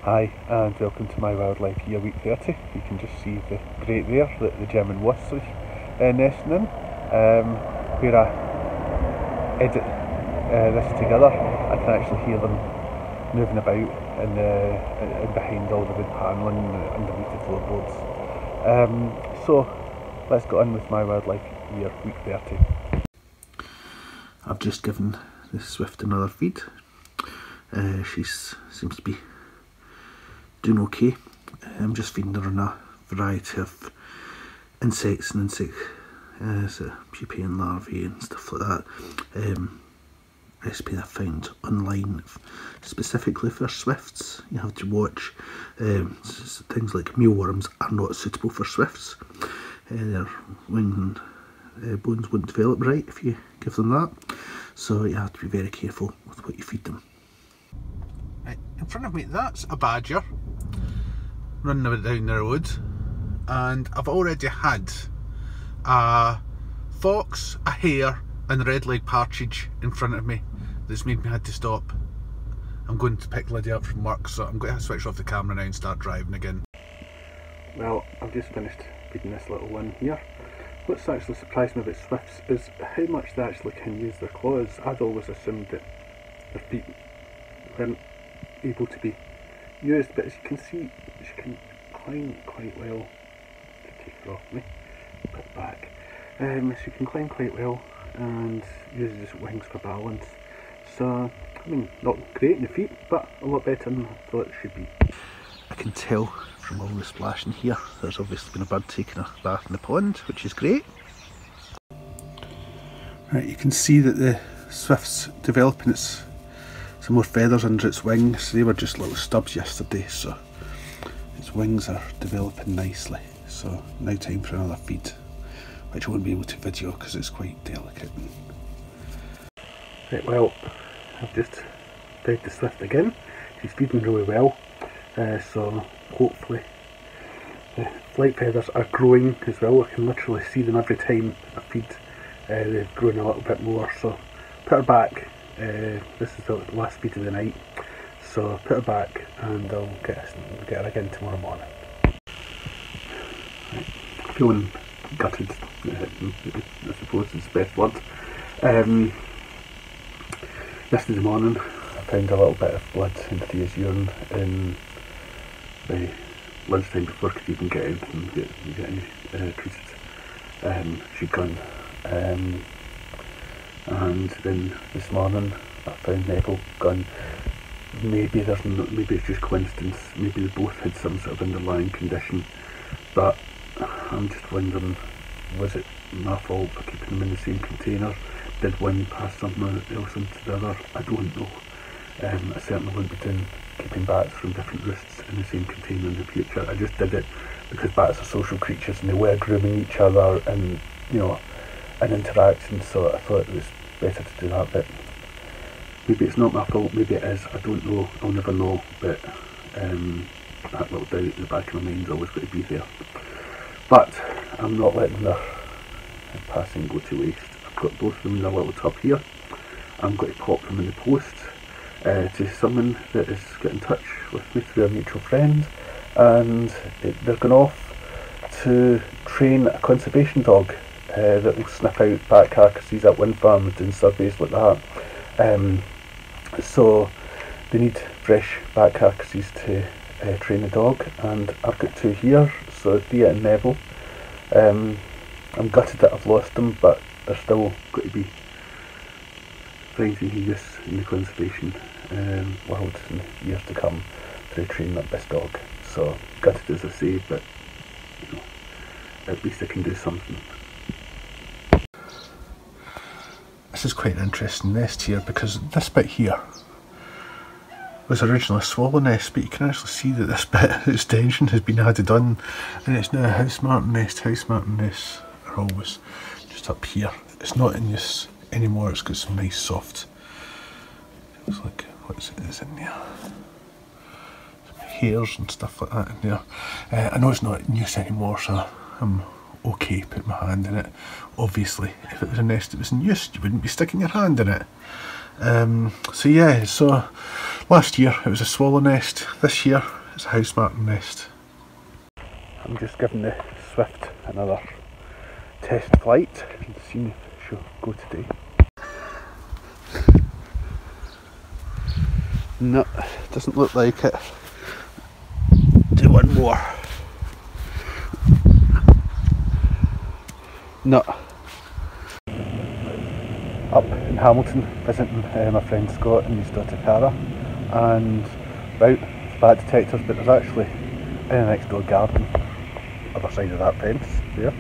Hi and welcome to my wildlife year week 30. You can just see the grate there that the German wasps are nesting in. Where I edit this together, I can actually hear them moving about and behind all the wood panelling underneath the floorboards. So let's get on with my wildlife year week 30. I've just given the swift another feed. She seems to be doing okay. I'm just feeding her on a variety of insects and so pupae and larvae and stuff like that. Recipe I found online specifically for swifts. You have to watch things like mealworms are not suitable for swifts. Their wing and bones won't develop right if you give them that, so you have to be very careful with what you feed them. Right, in front of me, that's a badger running down the road, and I've already had a fox, a hare and a red-legged partridge in front of me that's made me had to stop. I'm going to pick Lydia up from work, so I'm going to switch off the camera now and start driving again. Well, I've just finished feeding this little one here. What's actually surprised me about swifts is how much they actually can use their claws. I'd always assumed that their feet weren't able to be used, but as you can see, she can climb quite well. To take her off me, put it back. She can climb quite well and uses wings for balance. So, I mean, not great in the feet, but a lot better than I thought it should be. I can tell from all the splashing here, there's obviously been a bird taking a bath in the pond, which is great. Right, you can see that the swift's developing some more feathers under its wings. They were just little stubs yesterday, so its wings are developing nicely. So now time for another feed, which I won't be able to video because it's quite delicate. Right, well, I've just fed the swift again. She's feeding really well, so hopefully the flight feathers are growing as well. I can literally see them every time I feed. They've grown a little bit more, so put her back. This is the last feed of the night, so put her back and I'll get her again tomorrow morning. Right. Feeling gutted, I suppose is the best word. Yesterday morning I found a little bit of blood in Lydia's urine in the lunchtime before I could even get anything treated. She'd gone. And then this morning I found Neville gone. Maybe it's just coincidence, maybe they both had some sort of underlying condition, but I'm just wondering, was it my fault for keeping them in the same container? Did one pass something else into the other? I don't know. I certainly wouldn't be keeping bats from different roosts in the same container in the future. I just did it because bats are social creatures and they were grooming each other and, you know, an interaction, so I thought it was better to do that. But maybe it's not my fault, maybe it is, I don't know, I'll never know, but that little doubt in the back of my mind's always going to be there. But I'm not letting their passing go to waste. I've got both of them in a little tub here. I'm going to pop them in the post to someone that is got in touch with me through a mutual friend, and they're going off to train a conservation dog that will sniff out bat carcasses at wind farms, doing surveys like that. So they need fresh bat carcasses to train the dog, and I've got two here, so Thea and Neville. I'm gutted that I've lost them, but they're still going to be finding use in the conservation world in the years to come to train up this dog. So gutted as I say, but you know, at least I can do something. This is quite an interesting nest here, because this bit here was originally a swallow nest, but you can actually see that this bit of extension has been added on, and it's now a house martin nest. House martin nests are always just up here. It's not in use anymore. It's got some nice soft, looks like, what is it is in there? Some hairs and stuff like that in there. I know it's not in use anymore, so I'm okay putting my hand in it. Obviously, if it was a nest that was in use, you wouldn't be sticking your hand in it. So yeah, so Last year it was a swallow nest, this year it's a house martin nest. I'm just giving the Swift another test flight and seeing if she'll go today. No, doesn't look like it. Do one more. No. Up in Hamilton visiting my friend Scott and his daughter Cara, and about bat detectors, but there's actually in the next door garden, other side of that fence there,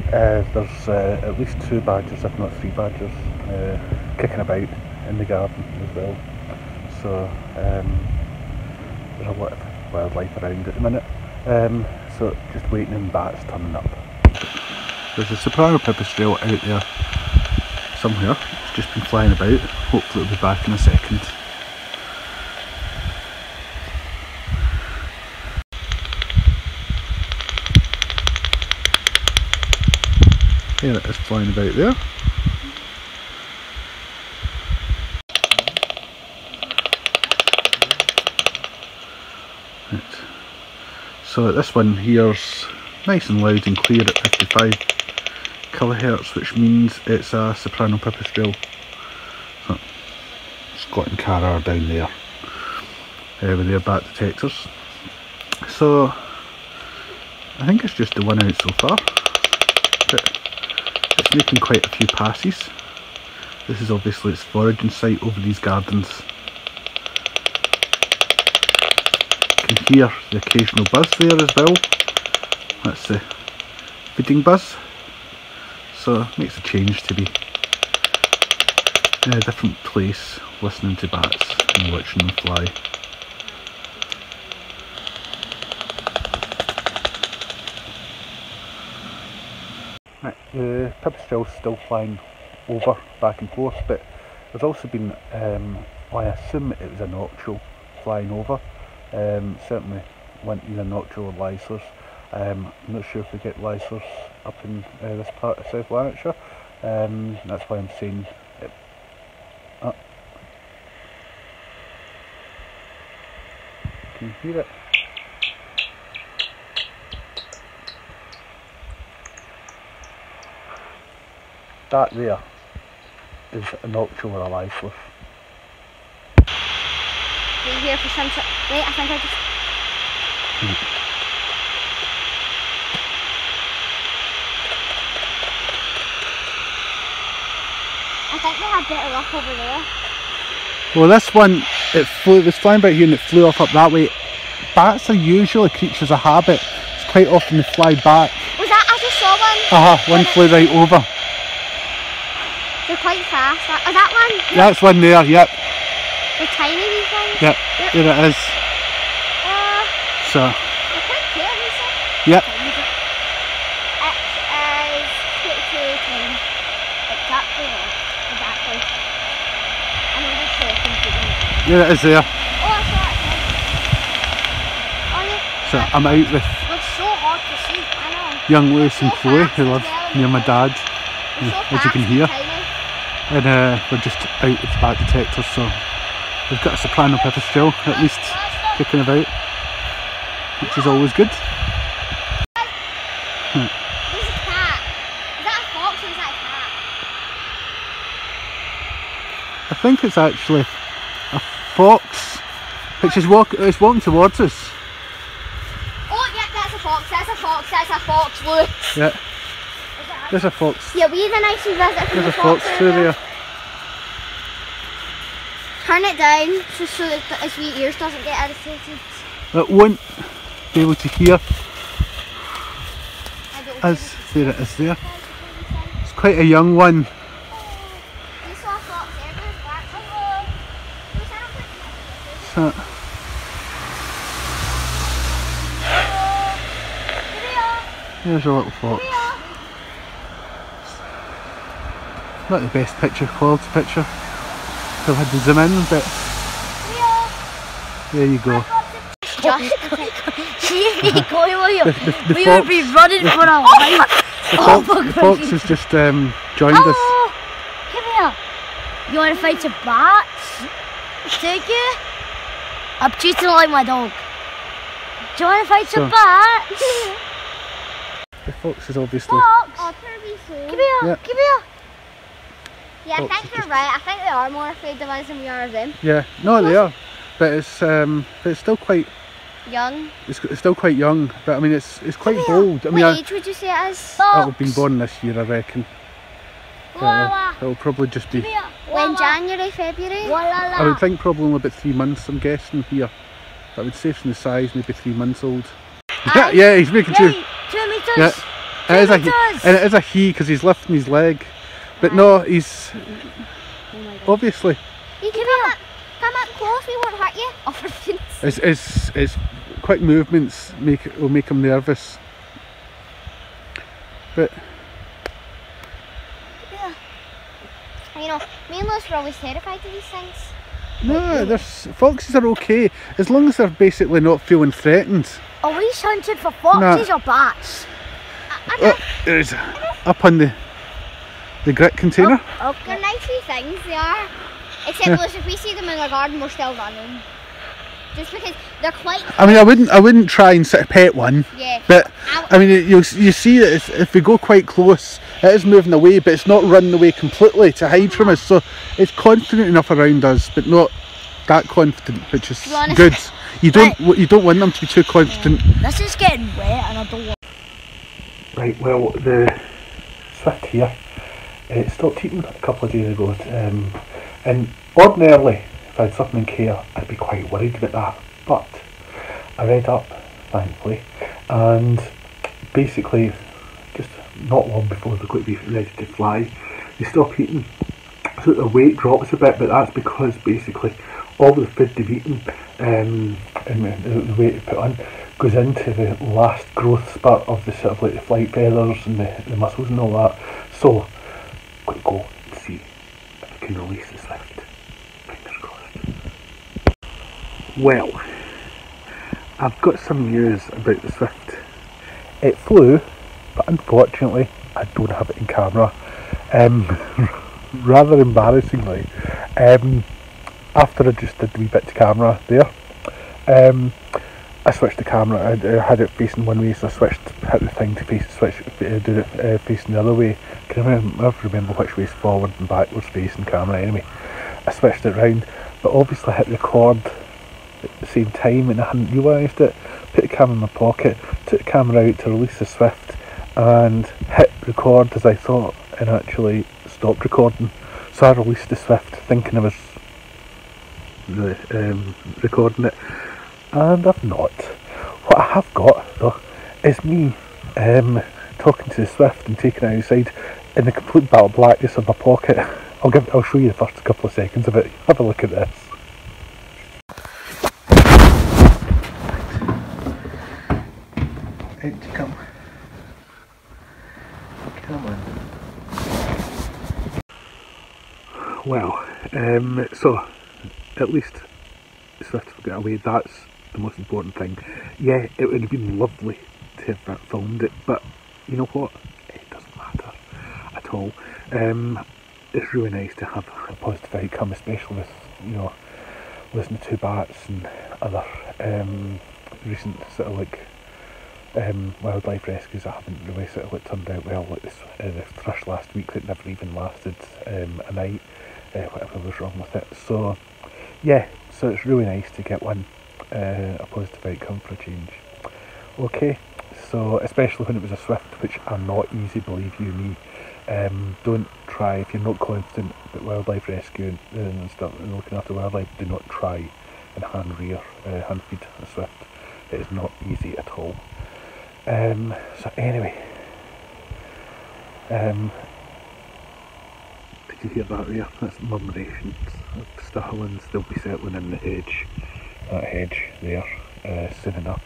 there's at least 2 badgers, if not 3 badgers, kicking about in the garden as well. So there's a lot of wildlife around at the minute, so just waiting on bats turning up. There's a soprano pipistrelle out there somewhere, it's just been flying about, hopefully it'll be back in a second. There it is flying about there. Right. So this one here's nice and loud and clear at 55 kilohertz, which means it's a soprano pipistrelle. So Scott and Cara are down there with their bat detectors. So I think it's just the one out so far, but it's making quite a few passes. This is obviously its foraging site over these gardens. You can hear the occasional buzz there as well. That's the feeding buzz. So it makes a change to be in a different place, listening to bats and watching them fly. Right, the pipistrelle's still flying over, back and forth, but there's also been, well, I assume it was a noctule flying over. Certainly went either noctule or lysers. I'm not sure if we get lysers up in this part of South Lanarkshire. That's why I'm saying it. Can you hear it? That there is a noctule or a lyser. Are you here for some sort? Wait, I think I just... I think we had better luck over there. Well, this one, it was flying about here and it flew off up that way. Bats are usually creatures of habit. It's quite often they fly back. Was that, I just saw one. One flew right over. They're quite fast. Is that one? That's one there, yep. The tiny wee things? Yep, there it is. So. They're quite cute, you said? Yep. It is 22:10. Exactly. Exactly. I know this is confusing. There it is there. Oh, I saw it. Oh, yeah. So I'm out with It's so hard to see, I know. young Lewis and Chloe, who live near my dad, as you can hear. And we're just out with bat detectors, so we've got a soprano pipistrelle at least kicking about, which is always good. There's a cat. Is that a fox or is that a cat? I think it's actually a fox, which is walking towards us. Oh, yeah, that's a fox. That's a fox. That's a fox. Look. Yeah. There's a fox. Yeah, we had a nice visit from There's the a fox through there. Turn it down so that his wee ears doesn't get irritated. It won't be able to hear as there it is there. It's quite a young one. You saw a fox there, there's black. Hello. So, there's a little fox. Not the best quality picture. I've had to zoom in, but there you go. Just me going with you. The We fox, would be running for our life. the fox has just joined us. Come here. You want to fight some bats? Take you? I'm treating like my dog. Do you want to fight some bats? The fox is obviously... Fox! Oh, Kirby, so. Come here, Yeah. come here. Yeah, I think you're right. I think they are more afraid of us than we are of them. Yeah, no they are. But it's still quite... Young. It's still quite young, but I mean it's quite Come bold. I mean, What age would you say it is? it'll Fox. be born this year, I reckon. Wawa. It'll probably just be... Come here. When Wawa. January, February? I would think probably only about 3 months, I'm guessing here. I would say from the size, maybe 3 months old. Aye. Yeah, he's making sure. Yay, 2 meters. Yeah. 2 It is meters. and it is a he because he's lifting his leg. But no, he's Oh my God. obviously You can come up close, we won't hurt you. Oh, for goodness. it's quick movements will make him nervous. But Yeah. You know, me and Liz were always terrified of these things. no, foxes are okay as long as they're basically not feeling threatened. Are we hunting for foxes or bats? There's up on the grit container. Okay. They're nice wee things, they are. Except Liz, if we see them in the garden, we're still running. Just because they're quite... I mean, I wouldn't try and sort of pet one. Yeah. But I mean, you see that if we go quite close, it is moving away, but it's not running away completely to hide from us. So it's confident enough around us, but not that confident, which is good. You don't want them to be too confident. This is getting wet and I don't want... Right. Well, the swift here, it stopped eating a couple of days ago, and ordinarily, if I had something in care, I'd be quite worried about that. But I read up, thankfully, and basically, just not long before they're going to be ready to fly, they stop eating. So their weight drops a bit, but that's because basically all the food they've eaten and the weight they put on goes into the last growth spurt of the sort of like the flight feathers and the muscles and all that. So I'm going to go and see if I can release the swift. Fingers crossed. Well, I've got some news about the swift. It flew, but unfortunately I don't have it in camera. Rather embarrassingly, after I just did a wee bit to camera there, I switched the camera. I had it facing one way, so I hit the thing to do it facing the other way. I can never remember which way is forward and backwards facing camera anyway. I switched it round, but obviously I hit record at the same time and I hadn't realised it. Put the camera in my pocket, took the camera out to release the swift and hit record as I thought and actually stopped recording. So I released the swift thinking I was recording it, and I've not. What I have got though is me talking to the swift and taking it outside in the complete battle blackness of my pocket. I'll show you the first couple of seconds of it. Have a look at this. Out you come. Come on. Well, so at least the swift got away. That's the most important thing. Yeah, it would have been lovely to have filmed it, but you know what? It doesn't matter at all. It's really nice to have a positive outcome, especially with, you know, listening to bats and other recent sort of like wildlife rescues that haven't really sort of like turned out well, like this thrush last week that never even lasted a night, whatever was wrong with it. So yeah, so it's really nice to get a positive outcome for a change. Okay, so especially when it was a swift, which are not easy, believe you me. Don't try, if you're not confident about wildlife rescue and stuff and looking after wildlife, do not try and hand feed a swift. It is not easy at all. So anyway, did you hear that there? That's murmurations of starlings. They'll be settling in the hedge, that hedge there, soon enough.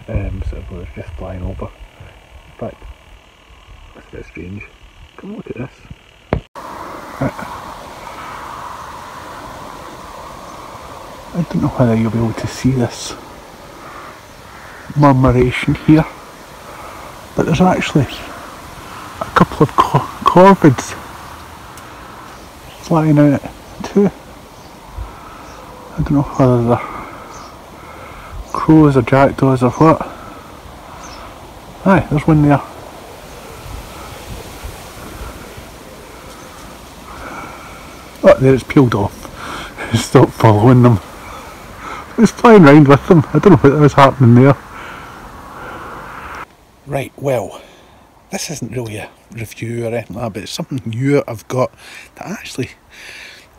So we're just flying over. In fact, that's a bit strange. Come look at this. I don't know whether you'll be able to see this murmuration here, but there's actually a couple of corvids flying out too. I don't know whether they're crows or jackdaws or what. Aye, there's one there. Oh, there it's peeled off. Stop following them. I was flying round with them. I don't know what was happening there. Right, well, this isn't really a review or anything like that, but it's something new I've got that actually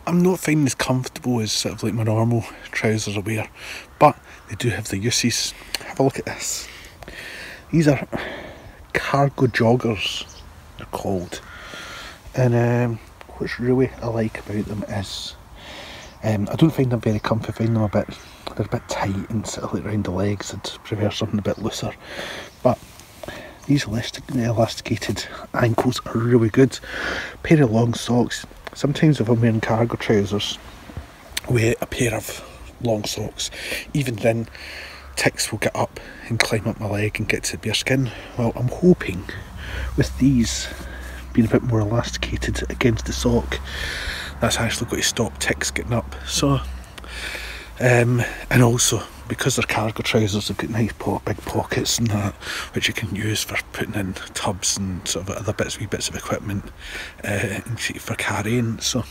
I'm not finding as comfortable as sort of like my normal trousers I wear, but they do have the uses. Have a look at this. These are cargo joggers, they're called, and what's really I like about them is I don't find them very comfy. I find them they're a bit tight and sort of like around the legs. I'd prefer something a bit looser, but these elasticated ankles are really good. Pair of long socks. Sometimes if I'm wearing cargo trousers with a pair of long socks, even then ticks will get up and climb up my leg and get to the bare skin. Well, I'm hoping with these being a bit more elasticated against the sock, that's actually going to stop ticks getting up. So, and also because they're cargo trousers, they've got nice big pockets and that, which you can use for putting in tubs and sort of other wee bits of equipment and for carrying. So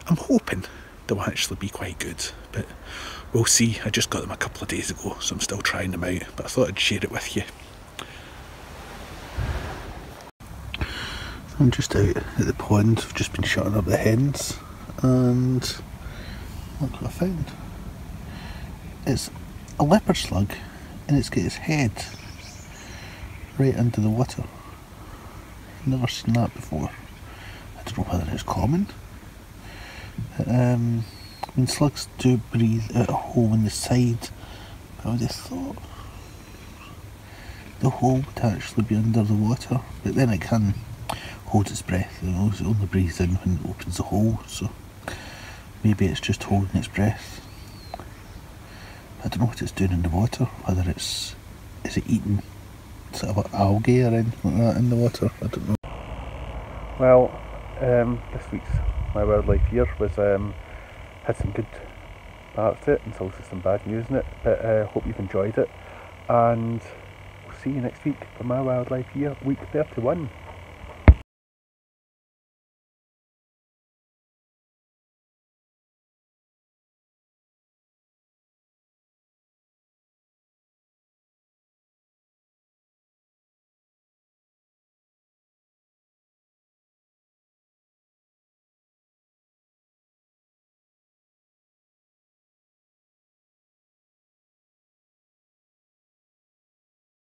I'm hoping they'll actually be quite good, but we'll see. I just got them a couple of days ago, so I'm still trying them out, but I thought I'd share it with you. I'm just out at the pond. I've just been shutting up the hens, and look what I found. It's a leopard slug, and it's got its head right under the water. I've never seen that before. I don't know whether it's common. I mean, slugs do breathe out a hole in the side, but I would have thought the hole would actually be under the water, but then it can hold its breath. It only breathes in when it opens the hole, so maybe it's just holding its breath. I don't know what it's doing in the water, whether is it eating sort of algae or anything like that in the water, I don't know. Well, this week's My Wildlife Year was had some good parts to it and also some bad news in it, but hope you've enjoyed it, and we'll see you next week for My Wildlife Year, week 31.